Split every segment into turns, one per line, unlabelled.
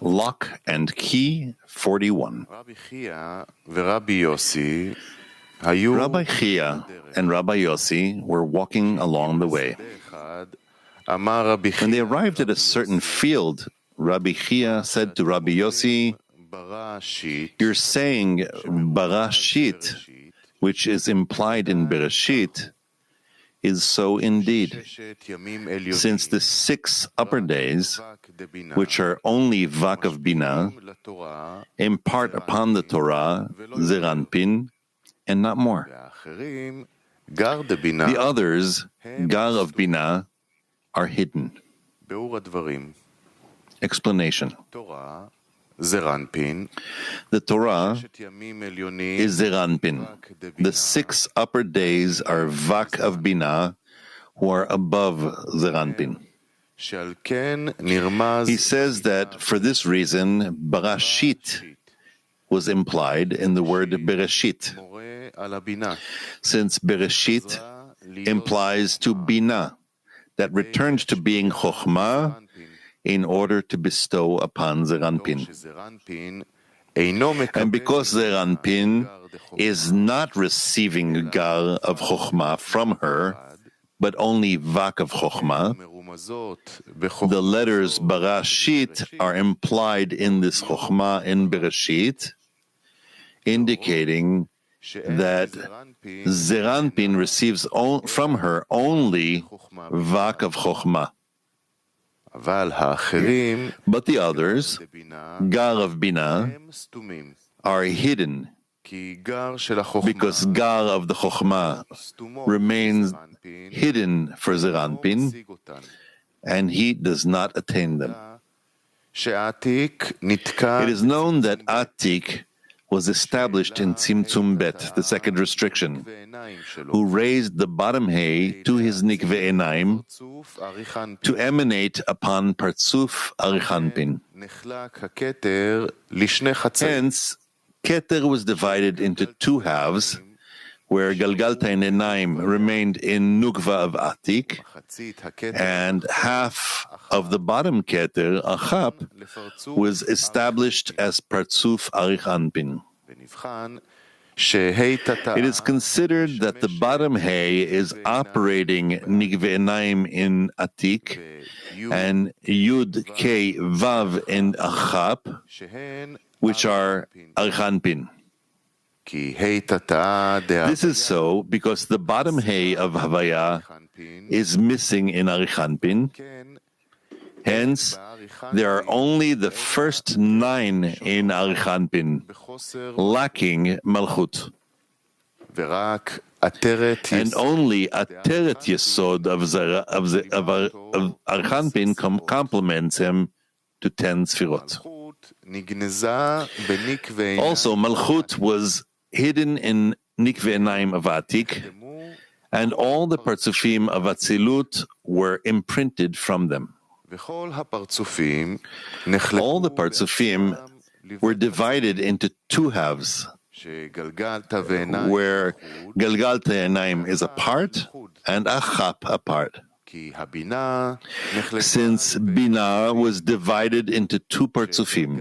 Lock and Key 41. Rabbi Chia and Rabbi Yossi were walking along the way. When they arrived at a certain field, Rabbi Chia said to Rabbi Yossi, "You're saying Barashit, which is implied in Bereshit, is so indeed, since the 6 upper days, which are only Vak of Bina, impart upon the Torah Zeranpin, and not more. The others, Gar of Bina, are hidden." Explanation. The Torah is Zeranpin. The 6 upper days are Vak of Bina, who are above Zeranpin. He says that for this reason, Barashit was implied in the word Bereshit, since Bereshit implies to Bina, that returned to being Chokhmah in order to bestow upon Zeranpin. And because Zeranpin is not receiving Gar of Chokhmah from her, but only Vak of Chokhmah, the letters Barashit are implied in this Chokhmah in Bereshit, indicating that Zeranpin receives from her only Vak of Chokhmah. But the others, Gar of Bina, are hidden because Gar of the Chokhmah remains hidden for Zeranpin, and he does not attain them. It is known that Atik was established in Tzimtzum Bet, the second restriction, who raised the bottom hay to his Nikve Enaim to emanate upon Partzuf Arichanpin. Hence, Keter was divided into 2 halves, where Galgalta and Enaim remained in Nukva of Atik, and half of the bottom Keter, Achap, was established as Partzuf Arichanpin. It is considered that the bottom hay is operating Nikve Enaim in Atik, and Yud K Vav in Achap, which are Arichanpin. This is so because the bottom hay of Havaya is missing in Arichanpin. Hence, there are only the first 9 in Arichanpin, lacking Malchut. And only Ateret Yesod of Arichanpin complements him to 10 Sfirot. Also, Malchut was hidden in Nikve Enaim of Atik, and all the Partzufim of Atzilut were imprinted from them. All the Partzufim were divided into 2 halves, where Galgalta Enaim is a part and Achap a part. Since Bina was divided into 2 Partzufim,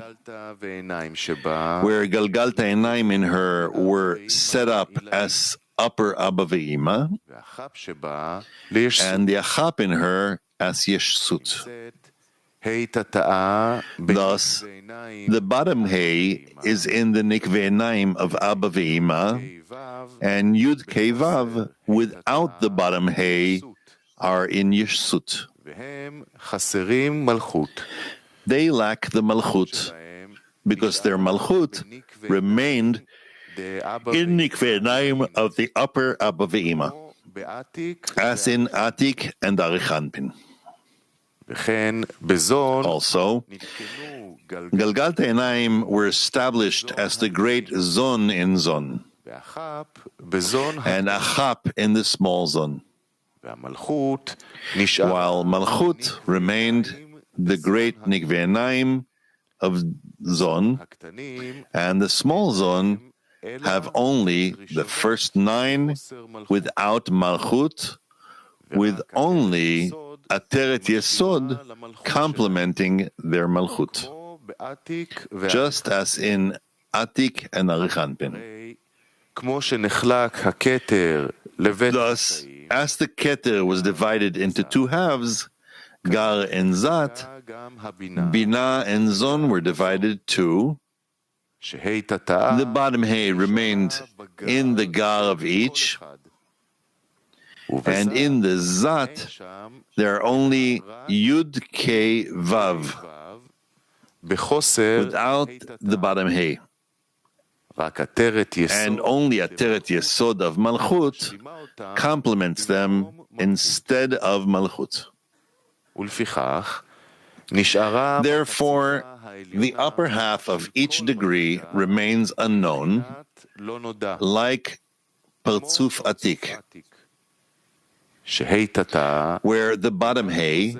where Galgalta Enaim in her were set up as upper Abba Ve'ima, and the Achap in her as Yeshsut. Thus, the bottom hay is in the Nikve Enaim of Abba Ve'ima, and Yud Kei Vav without the bottom hay are in Yeshsut. They lack the Malchut, because their Malchut remained in Nikve Enaim of the upper Abba Ve'ima, as in Atik and Arichanpin. Also, Galgalta Enaim were established as the great Zon in Zon, and Achap in the small Zon, while Malchut remained the great Nikve Enaim of Zon, and the small Zon have only the first 9 without Malchut, with only Ateret Yesod complementing their Malchut, just as in Atik and Arichanpin. Thus, as the Keter was divided into two halves, Gar and Zat, Bina and Zon were divided too. The bottom hay remained in the Gar of each, and in the Zat, there are only Yud, K, Vav, without the bottom hay. And only Ateret Yesod of Malchut complements them instead of Malchut. Therefore, the upper half of each degree remains unknown, like Partzuf Atik, where the bottom hay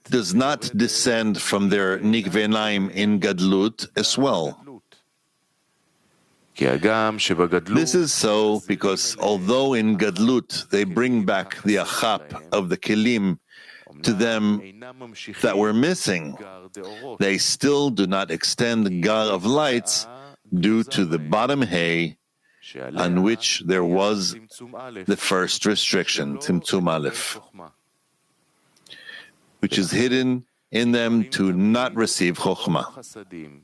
does not descend from their Nikvenaim in Gadlut as well. This is so because although in Gadlut they bring back the achap of the kelim to them that were missing, they still do not extend the Gar of lights due to the bottom hay on which there was the first restriction, Tzimtzum Aleph, which is hidden in them to not receive Chokhmah.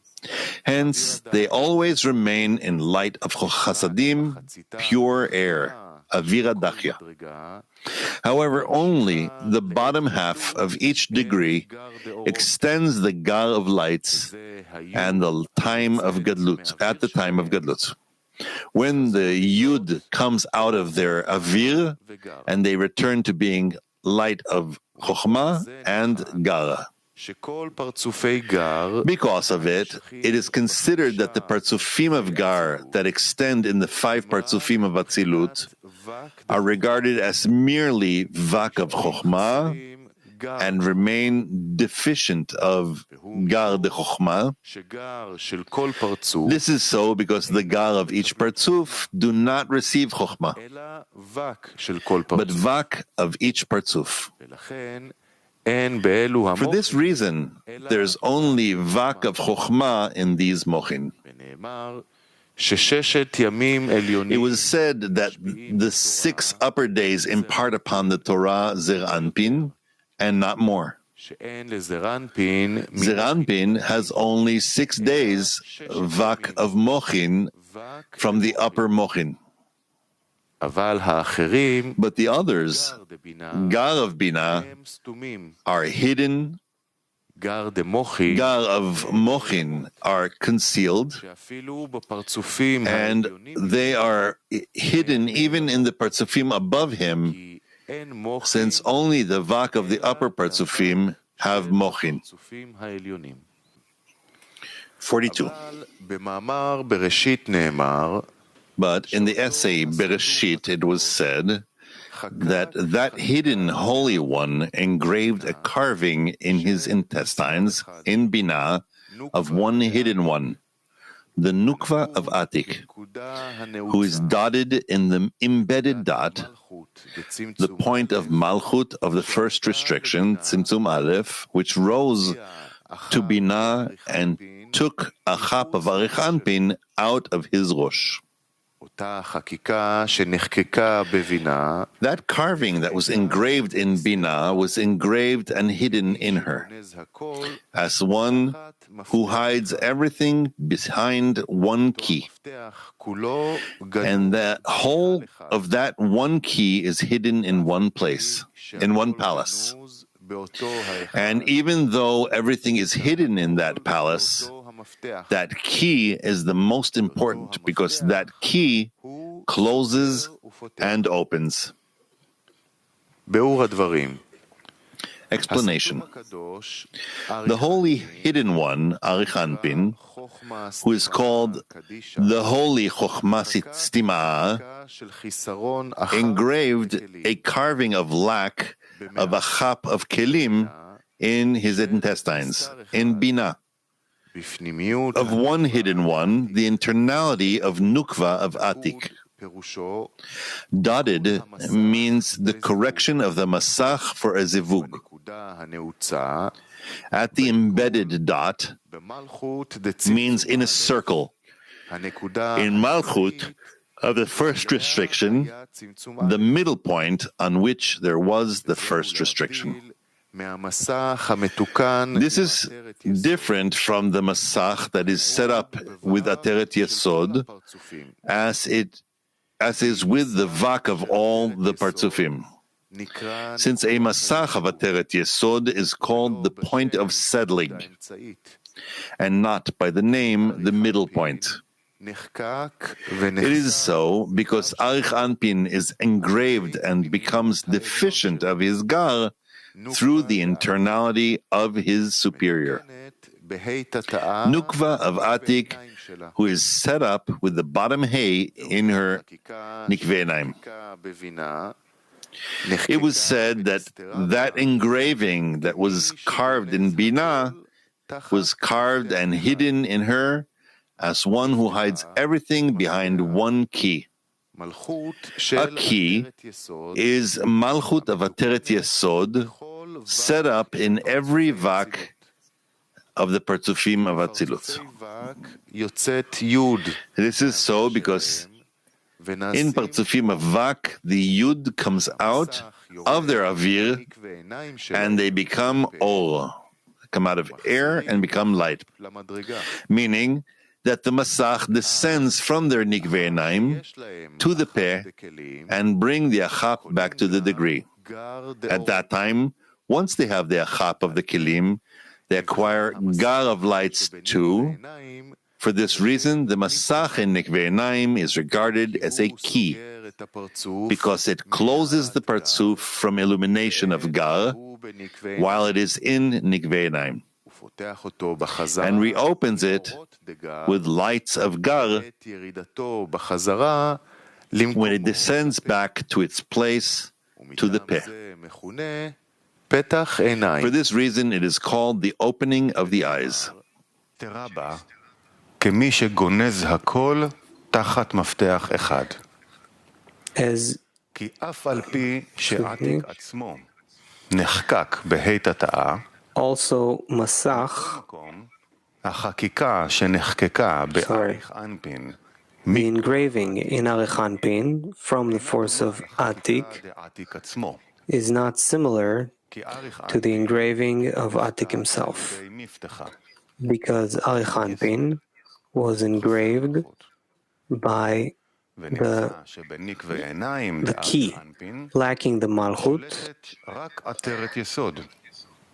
Hence, they always remain in light of Chasadim, pure air, Avira Dachya. However, only the bottom half of each degree extends the Gar of lights and the time of Gadlut, at the time of Gadlut. When the Yud comes out of their Avir and they return to being light of Chokhmah and Gara. Because of it, it is considered that the Partzufim of Gar that extend in the 5 Partzufim of Atzilut are regarded as merely Vak of Chokhmah and remain deficient of Gar de Chokhmah. This is so because the Gar of each Partzuf do not receive Chokhmah, but Vak of each Partzuf. For this reason, there is only Vak of Chokhmah in these Mochin. It was said that the 6 upper days impart upon the Torah Zer Anpin, and not more. Zer Anpin has only 6 days Vak of Mochin from the upper Mochin. But the others, Gar of Bina, are hidden, Gar of Mochin are concealed, and they are hidden even in the Partzufim above him, since only the Vak of the upper Partzufim have Mochin. 42. But in the essay Bereshit, it was said that that hidden Holy One engraved a carving in his intestines, in Binah, of one hidden one, the Nukva of Atik, who is dotted in the embedded dot, the point of Malchut of the first restriction, Tzimtzum Aleph, which rose to Binah and took a chap of Arichanpin out of his Rosh. That carving that was engraved in Bina was engraved and hidden in her, as one who hides everything behind one key. And the whole of that one key is hidden in one place, in one palace. And even though everything is hidden in that palace, that key is the most important because that key closes and opens. Explanation. The Holy Hidden One, Arichanpin, who is called the Holy Chokhmah Stima, engraved a carving of lack of a chap of kelim in his intestines, in Bina. Of one hidden one, the internality of Nukva of Atik. Dotted means the correction of the masach for a zivug. At the embedded dot means in a circle. In Malchut, of the first restriction, the middle point on which there was the first restriction. This is different from the masach that is set up with Ateret Yesod, as is with the vak of all the partzufim. Since a masach of Ateret Yesod is called the point of settling, and not by the name the middle point. It is so because Arich Anpin is engraved and becomes deficient of his gar through the internality of his superior. Nukva of Atik, who is set up with the bottom hay in her nikvenaim. It was said that engraving that was carved in Bina was carved and hidden in her as one who hides everything behind one key. A key is Malchut of Ateret Yesod, set up in every vak of the Partzufim of Atzilut. This is so because in Partzufim of vak, the Yud comes out of their Avir and they become Or, come out of air and become light. Meaning that the Masach descends from their Nikve'enaim to the Peh and bring the Achap back to the degree. At that time, once they have the Achap of the Kelim, they acquire Gar of lights too. For this reason, the Masach in Nikve'enaim is regarded as a key, because it closes the Partzuf from illumination of Gar while it is in Nikve'enaim, and reopens it with lights of Gar when it descends back to its place, to the Peh. For this reason, it is called the opening of the eyes.
As also Masach, the engraving in Arich Anpin from the force of Atik is not similar to the engraving of Atik himself, because Arich Anpin was engraved by the key, lacking the Malchut,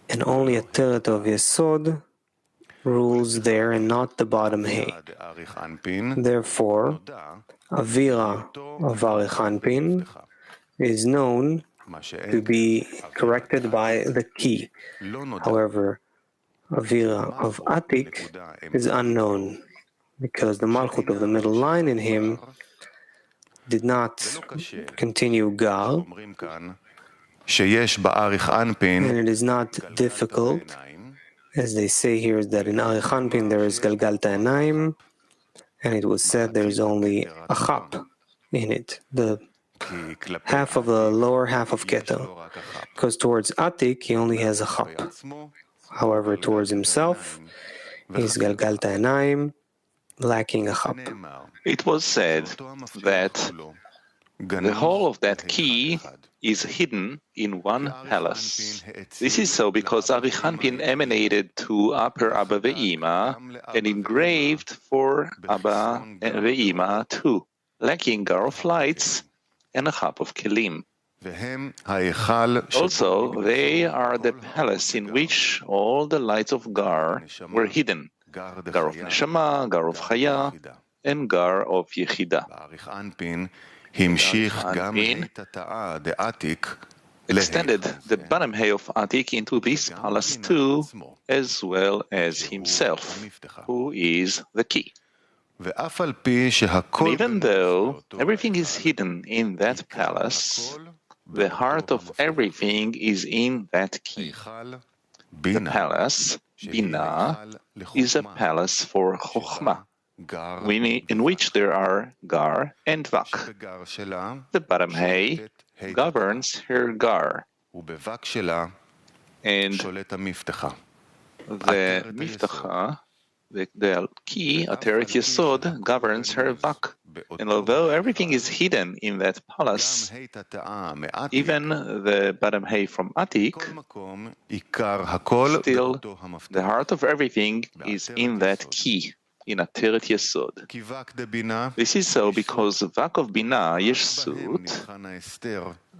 and only Ateret of Yesod rules there and not the bottom hay. Therefore, Avira of Arich Anpin is known to be corrected by the key. However, Avira of Atik is unknown, because the Malchut of the middle line in him did not continue Gar, and it is not difficult, as they say here, is that in Arich Anpin there is Galgal Ta'anaim, and it was said there is only a chap in it, the half of the lower half of Keter, because towards Atik he only has a chap. However, towards himself, he's Galgal Ta'anaim, lacking a chap.
It was said that the whole of that key is hidden in one palace. This is so because Arich Anpin emanated to Upper Abba Ve'ima and engraved for Abba and Ve'ima too, lacking Gar of lights and a chap of Kelim. Also, they are the palace in which all the lights of Gar were hidden, Gar of Neshama, Gar of Chaya, and Gar of Yechida. Anpin extended the bottom hay of Atik into this palace too, as well as himself, who is the key. And even though everything is hidden in that palace, the heart of everything is in that key. The palace, Bina, is a palace for Chokhmah, in which there are gar and vak. The bottom hay governs her gar, and the miftacha, the key, Ateret Yesod, governs her vak. And although everything is hidden in that palace, even the bottom hay from Atik, still the heart of everything is in that key, in Ateret Yesod. This is so because vak of Bina, Yeshut,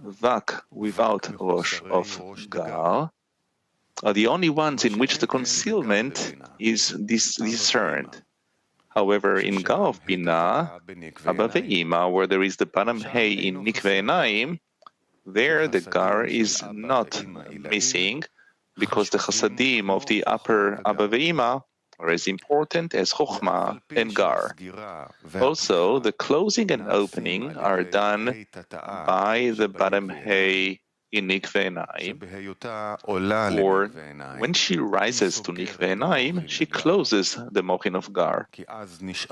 vak without Rosh of Gar, are the only ones in which the concealment is discerned. However, in Gar of Bina, Abba Ve'ima, where there is the bottom hay in Nikve Enayim, there the Gar is not missing, because the Chasadim of the upper Abba Ve'ima are as important as Chochmah and Gar. Also, the closing and opening are done by the bottom hay in Nikve Enayim, or when she rises to Nikve Enayim, she closes the Mochin of Gar,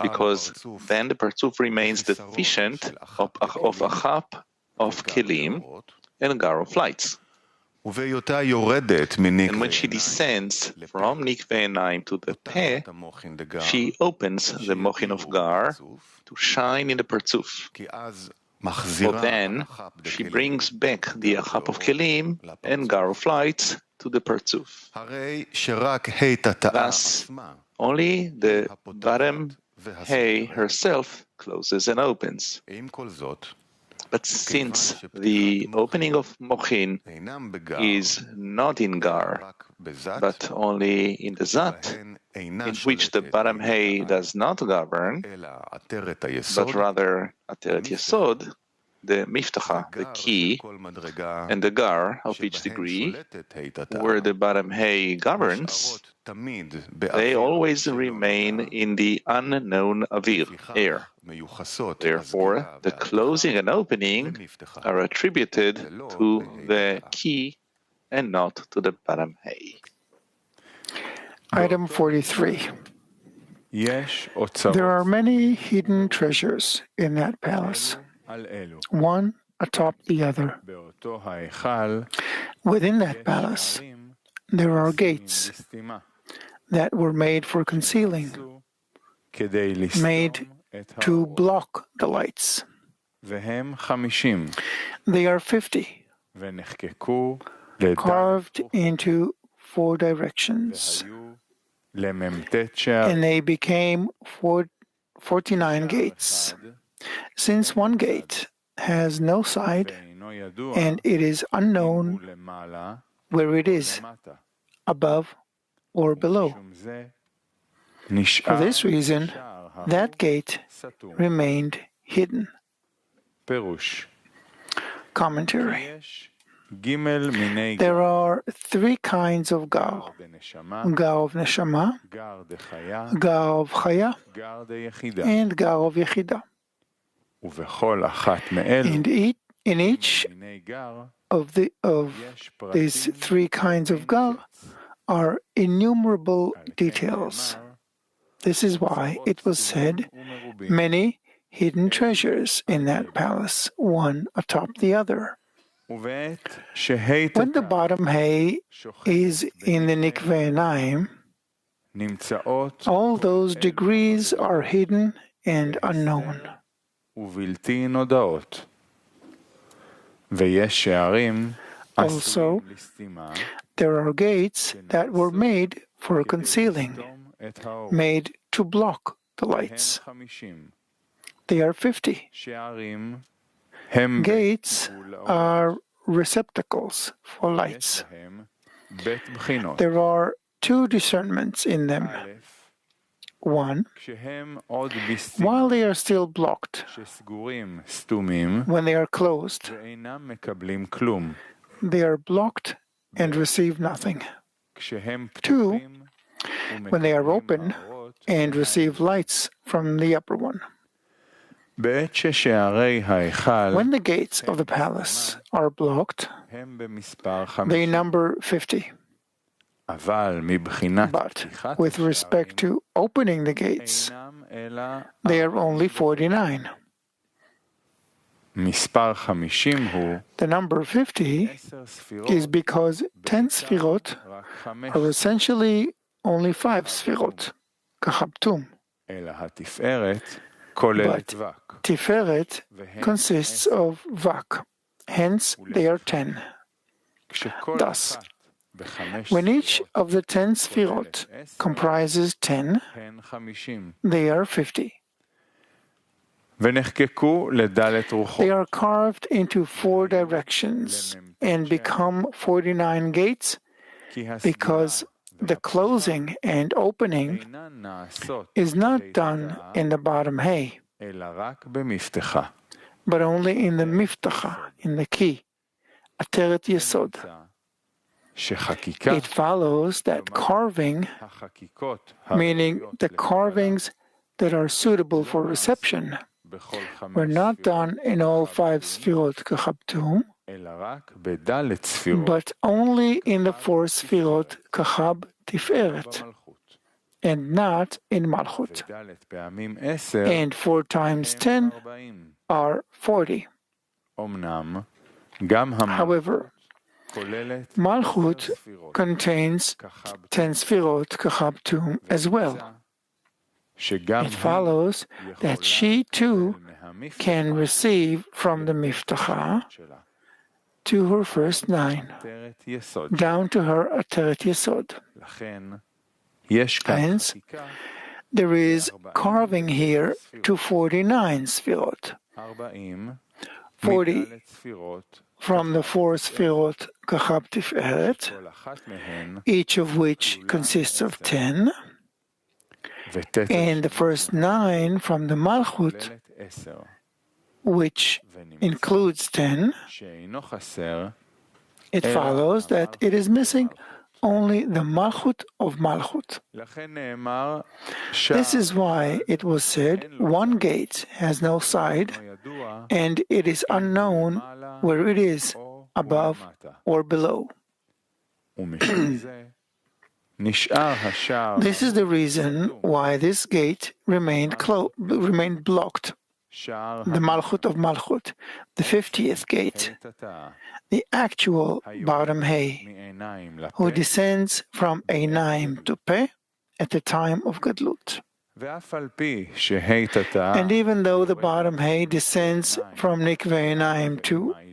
because then the Partzuf remains deficient of Achap of Kelim and Gar of lights. And when she descends from Nikve Enayim to the Peh, she opens the Mochin of Gar to shine in the Partzuf. For then, she brings back the Achap of Kelim and Gar of lights to the Partzuf. Thus, only the bottom hay herself closes and opens. But since the opening of Mochin is not in Gar, but only in the Zat, in which the bottom hay does not govern, but rather Ateret Yesod, the Miftacha, the key, and the Gar of each degree, where the bottom hay governs, they always remain in the unknown Avir, air. Therefore, the closing and opening are attributed to the key and not to the bottom hay.
Item 43. There are many hidden treasures in that palace, one atop the other. Within that palace, there are gates that were made for concealing, made to block the lights. They are 50, carved into 4 directions, and they became 49 gates. Since one gate has no side, and it is unknown where it is, above or below. For this reason, that gate remained hidden. Commentary. There are 3 kinds of Gar: Gar of Neshama, Gar of Chaya, and Gar of Yechida. And in each of these 3 kinds of Gar are innumerable details. This is why it was said, many hidden treasures in that palace, one atop the other. When the bottom hay is in the Nikve Enayim, all those degrees are hidden and unknown. Also, there are gates that were made for concealing, made to block the lights. They are 50. Gates are receptacles for lights. There are 2 discernments in them. 1, while they are still blocked, when they are closed, they are blocked and receive nothing. 2, when they are open and receive lights from the upper one. When the gates of the palace are blocked, they number 50. But with respect to opening the gates, They are only 49. The number 50 is because 10 sfirot are essentially only 5 sfirot, kachabtum. But Tiferet consists of Vak, hence they are 10. Thus, when each of the 10 sfirot comprises 10, they are 50. They are carved into 4 directions and become 49 gates because the closing and opening is not done in the bottom hay, but only in the miftacha, in the key, Ateret Yesod. It follows that carving, meaning the carvings that are suitable for reception, were not done in all 5 sfirot kachabtum, but only in the 4 sfirot kachab tiferet, and not in malchut. And 4 times 10 are 40. However, malchut contains 10 sfirot kachabtum as well. It follows that she too can receive from the miftacha to her first 9, down to her Ateret Yesod. Hence, there is carving here to 49 sfirot. 40 from the 4 sfirot kachab tiferet, each of which consists of 10, and the first 9 from the malchut, which includes 10. It follows that it is missing only the malchut of malchut. This is why it was said, 1 gate has no side, and it is unknown where it is, above or below. This is the reason why this gate remained blocked. The Malchut of Malchut, the 50th gate, the actual bottom hay, who descends from Einaim to Peh at the time of Gadlut. And even though the bottom hay descends from Nikveh Einaim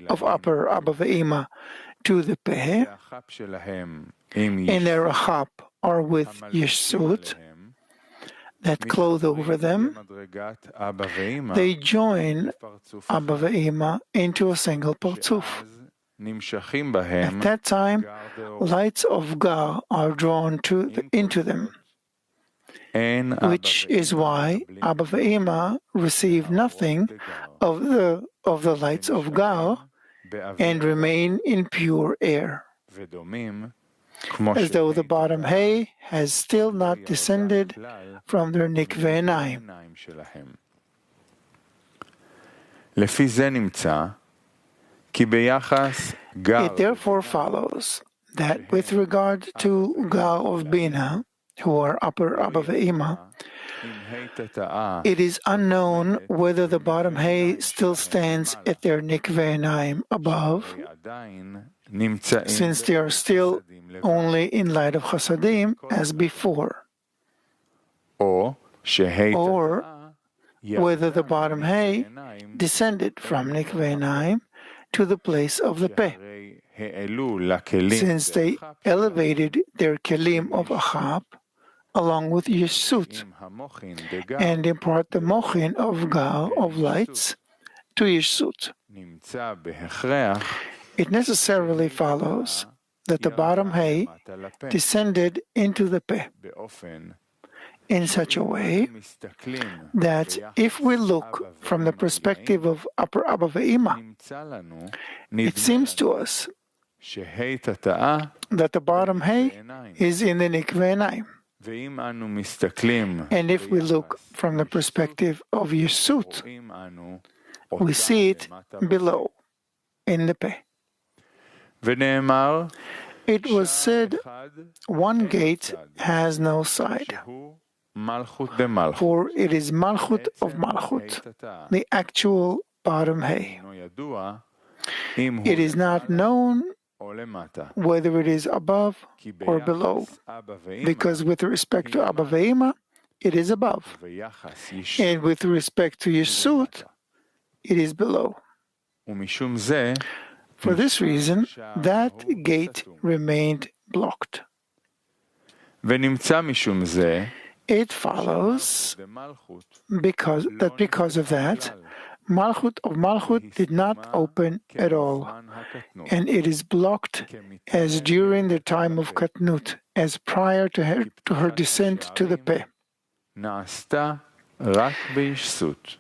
of upper Abba Ve'ima to the Peh, and their rachap are with Yeshut, that cloth over them, they join Abba Ve'ima into a single partzuf. At that time, lights of Gar are drawn into them, which is why Abba Ve'ima receive nothing of the lights of Gar and remain in pure air, as though the bottom hay has still not descended from their nikveh einaim. It therefore follows that with regard to Gal of Bina, who are upper Abba Ve'ima, it is unknown whether the bottom hay still stands at their nikveh einaim above, since they are still only in light of chasadim as before, or whether the bottom hay descended from nikveh einaim to the place of the peh, since they elevated their kelim of achab along with yeshut and impart the mochin of gal of lights to yeshut. It necessarily follows that the bottom hay descended into the peh in such a way that if we look from the perspective of upper Abba Ve'ima, it seems to us that the bottom hay is in the nikveh einaim. And if we look from the perspective of Yeshut, we see it below, in the peh. It was said, 1 gate has no side, for it is Malchut of Malchut, the actual bottom hay. It is not known whether it is above or below, because with respect to Abba Ve'ema, it is above, and with respect to Yesut, it is below. For this reason, that gate remained blocked. It follows because of that, Malchut of Malchut did not open at all, and it is blocked as during the time of Katnut, as prior to her descent to the Peh.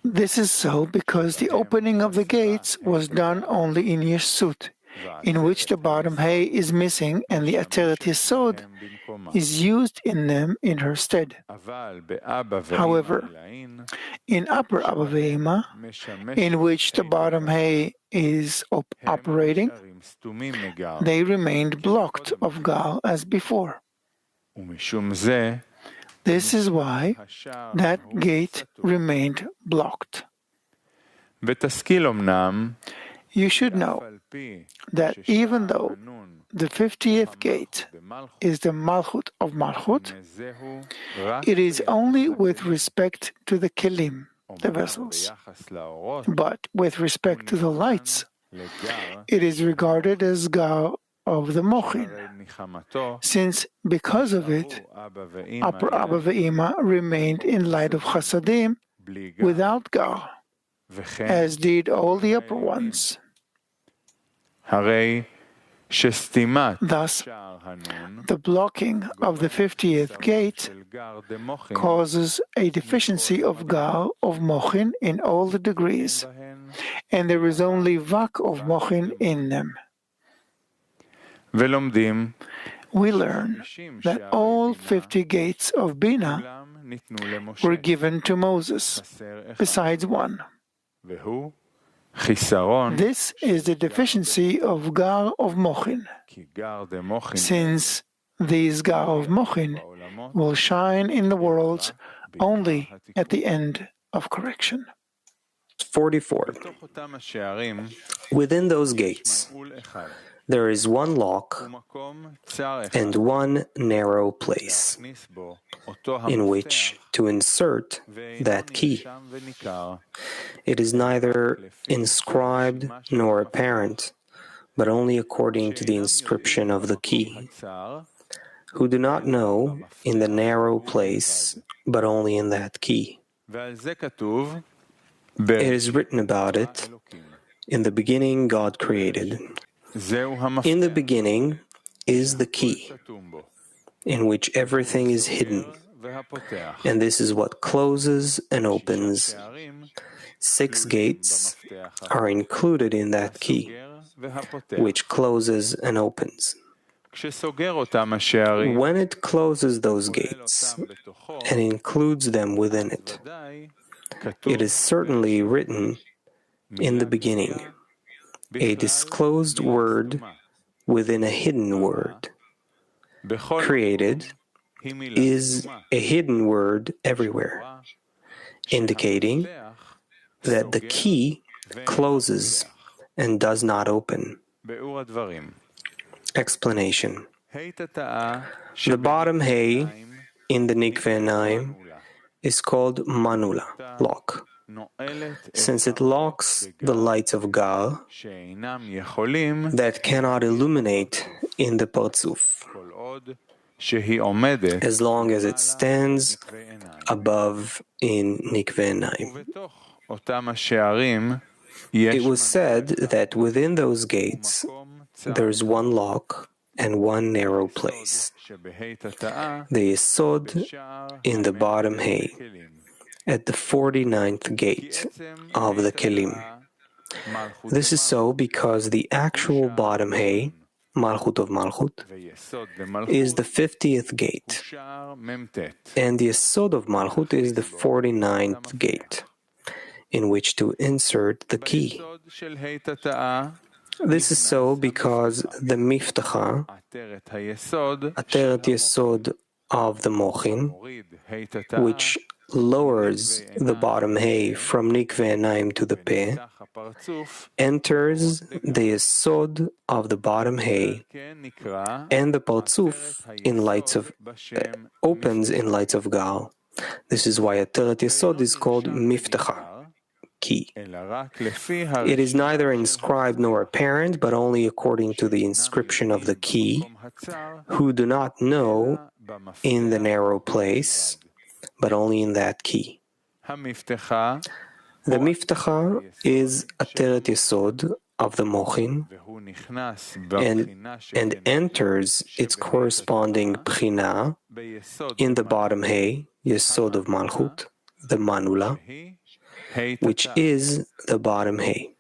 This is so because the opening of the gates was done only in Yesut, in which the bottom hay is missing and the Ateret Yesod is used in them in her stead. However, in upper Abba Ve'ema, in which the bottom hay is operating, they remained blocked of Gal as before. This is why that gate remained blocked. You should know that even though the 50th gate is the Malchut of Malchut, it is only with respect to the Kelim, the vessels. But with respect to the lights, it is regarded as Gal of the Mochin, since because of it, upper Abba Ve'ema remained in light of Chasadim without Gal, as did all the upper ones. Thus, the blocking of the 50th gate causes a deficiency of Gal of Mochin in all the degrees, and there is only Vak of Mochin in them. We learn that all 50 gates of Bina were given to Moses, besides one. This is the deficiency of Gar of Mochin, since these Gar of Mochin will shine in the worlds only at the end of correction.
44. Within those gates, there is one lock and one narrow place in which to insert that key. It is neither inscribed nor apparent, but only according to the inscription of the key, who do not know in the narrow place, but only in that key. It is written about it, in the beginning God created. In the beginning is the key, in which everything is hidden, and this is what closes and opens. 6 gates are included in that key, which closes and opens. When it closes those gates and includes them within it, it is certainly written in the beginning, a disclosed word within a hidden word. Created is a hidden word everywhere, indicating that the key closes and does not open. Explanation. The bottom hay in the Nikveh Naim is called Manula, lock, since it locks the lights of Gal that cannot illuminate in the Partzuf, as long as it stands above in Nikveh Naim. It was said that within those gates there is one lock and one narrow place, the Yesod in the bottom hay, at the 49th gate of the Kelim. This is so because the actual bottom hay, Malchut of Malchut, is the 50th gate, and the Yesod of Malchut is the 49th gate, in which to insert the key. This is so because the Miftacha, Ateret Yesod of the Mochin, which lowers the bottom hay from Nikve Naim to the Peh, enters the Yesod of the bottom hay, and the Partzuf opens in lights of Gal. This is why Ateret Yesod is called Miftacha, key. It is neither inscribed nor apparent, but only according to the inscription of the key, who do not know in the narrow place, but only in that key. The Miftacha is Ateret Yesod of the Mochin, and enters its corresponding Bchina in the bottom hay, Yesod of Malchut, the Manula, which is the bottom hay.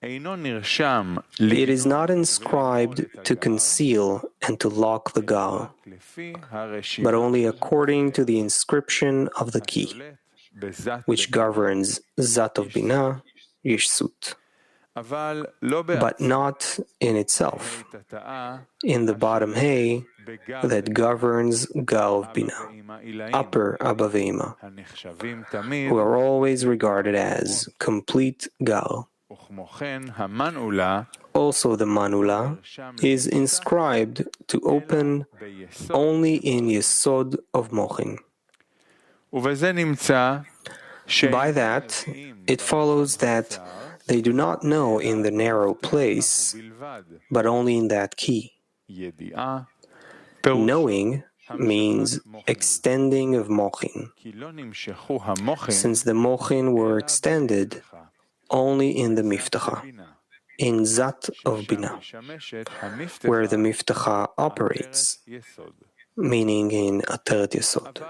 It is not inscribed to conceal and to lock the Gal, but only according to the inscription of the key, which governs Zat of Binah, Yeshsut, but not in itself, in the bottom hay that governs Gal of Binah, upper Abba Ve'ima, who are always regarded as complete Gal. Also the Manula is inscribed to open only in Yesod of Mochin. By that, it follows that they do not know in the narrow place, but only in that key. Knowing means extending of Mochin, since the Mochin were extended only in the Miftacha, in Zat of Binah, where the Miftacha operates, meaning in Ateret Yesod.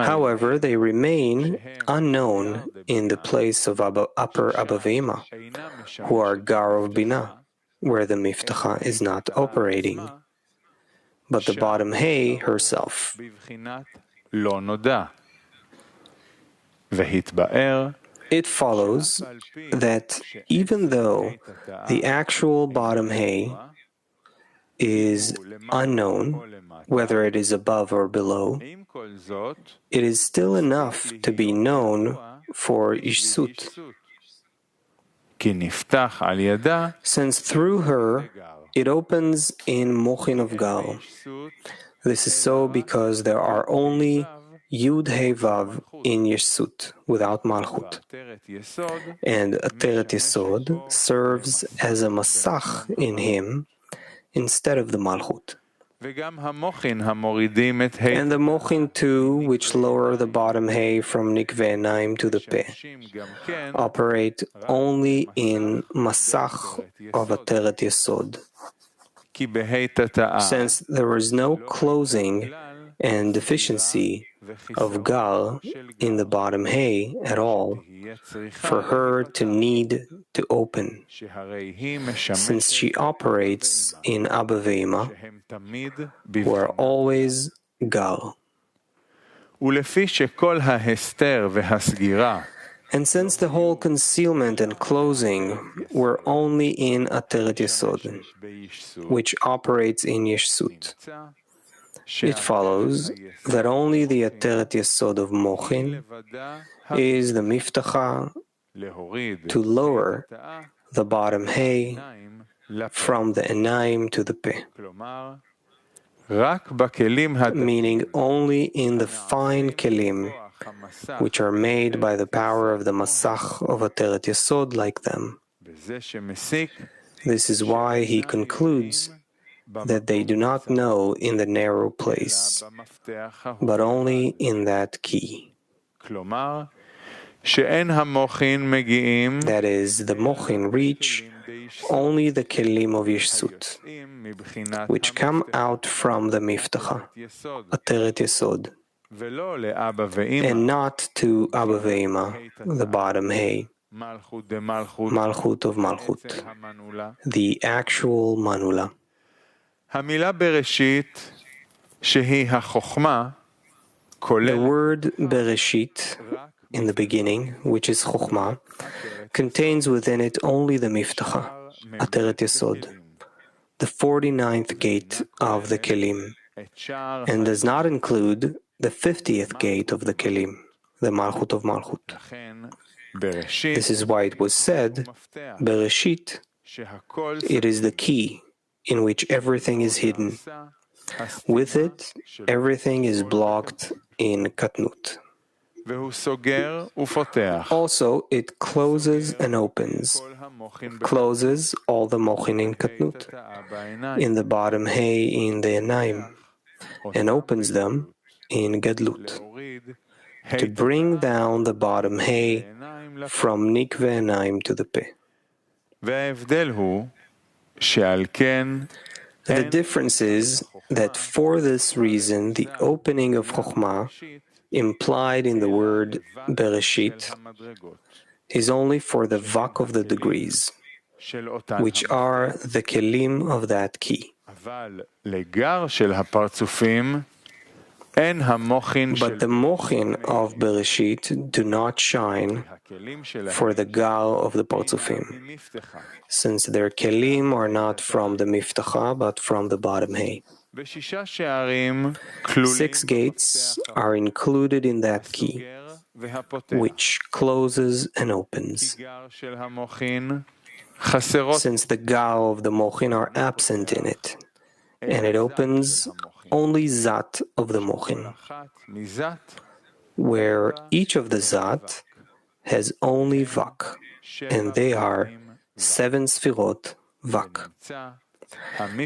However, they remain unknown in the place of upper Abba Ve'ima, who are Gar of Binah, where the Miftacha is not operating, but the bottom hay herself. It follows that even though the actual bottom hay is unknown, whether it is above or below, it is still enough to be known for Yeshsut, since through her it opens in Mochin of Gal. This is so because there are only Yud He Vav in Yeshsut, without Malchut. And Ateret Yesod serves as a Masach in him instead of the Malchut. And the Mochin too, which lower the bottom hay from Nikve Naim to the Peh, operate only in Masach of Ateret Yesod, since there is no closing and deficiency of Gal in the bottom hay at all for her to need to open, since she operates in Abba Ve'ima, who are always Gal. And since the whole concealment and closing were only in Ateret Yesod, which operates in Yeshsut, it follows that only the Ateret Yesod of Mochin is the Miftacha to lower the bottom hay from the Enaim to the Peh, meaning only in the fine kelim, which are made by the power of the Masach of Ateret Yesod like them. This is why he concludes that they do not know in the narrow place, but only in that key. That is, the Mochin reach only the kelim of Yeshsut, which come out from the Miftacha, Ateret Yesod, and not to Abba Ve'ima, the bottom hay, Malchut of Malchut, the actual Manula. The word Bereshit, in the beginning, which is Chokhmah, contains within it only the Miftacha, Ateret Yesod, the 49th gate of the Kelim, and does not include the 50th gate of the Kelim, the Malchut of Malchut. This is why it was said, Bereshit, it is the key in which everything is hidden. With it, everything is blocked in Katnut. Also, it closes and opens. Closes all the mochin in Katnut, in the bottom hay in the Enaim, and opens them in Gadlut, to bring down the bottom hay from Nikve Enaim to the Peh. The difference is that for this reason, the opening of Chokhmah, implied in the word Bereshit, is only for the vak of the degrees, which are the kelim of that key. But the mochin of Bereshit do not shine for the gal of the Partzufim, since their kelim are not from the miftacha, but from the bottom hay. 6 gates are included in that key, which closes and opens. Since the gal of the mochin are absent in it, and it opens only zat of the mochin, where each of the zat has only vak, and they are 7 sfirot vak.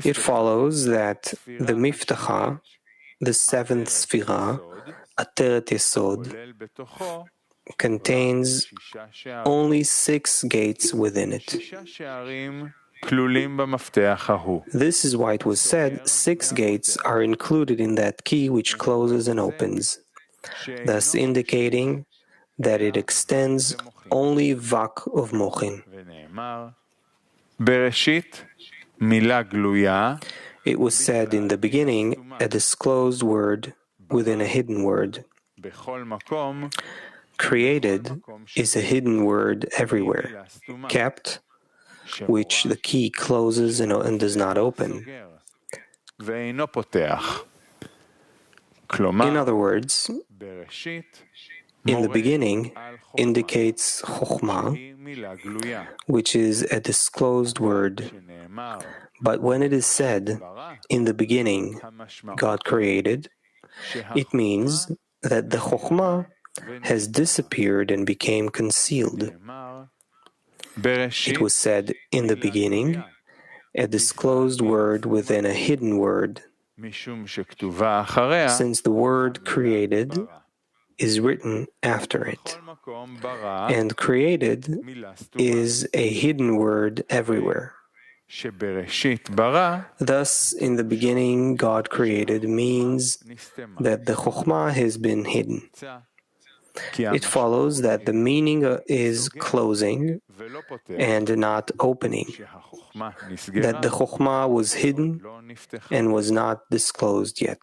It follows that the miftacha, the 7th sfira, Ateret Yesod, contains only 6 gates within it. This is why it was said 6 gates are included in that key which closes and opens, thus indicating that it extends only vak of mochin. It was said in the beginning, a disclosed word within a hidden word. Created is a hidden word everywhere. Kept, which the key closes and does not open. In other words, in the beginning indicates Chokhmah, which is a disclosed word. But when it is said, in the beginning, God created, it means that the Chokhmah has disappeared and became concealed. It was said, in the beginning, a disclosed word within a hidden word, since the word created is written after it, and created is a hidden word everywhere. Thus, in the beginning, God created means that the Chokhmah has been hidden. It follows that the meaning is closing and not opening, that the Chokhmah was hidden and was not disclosed yet.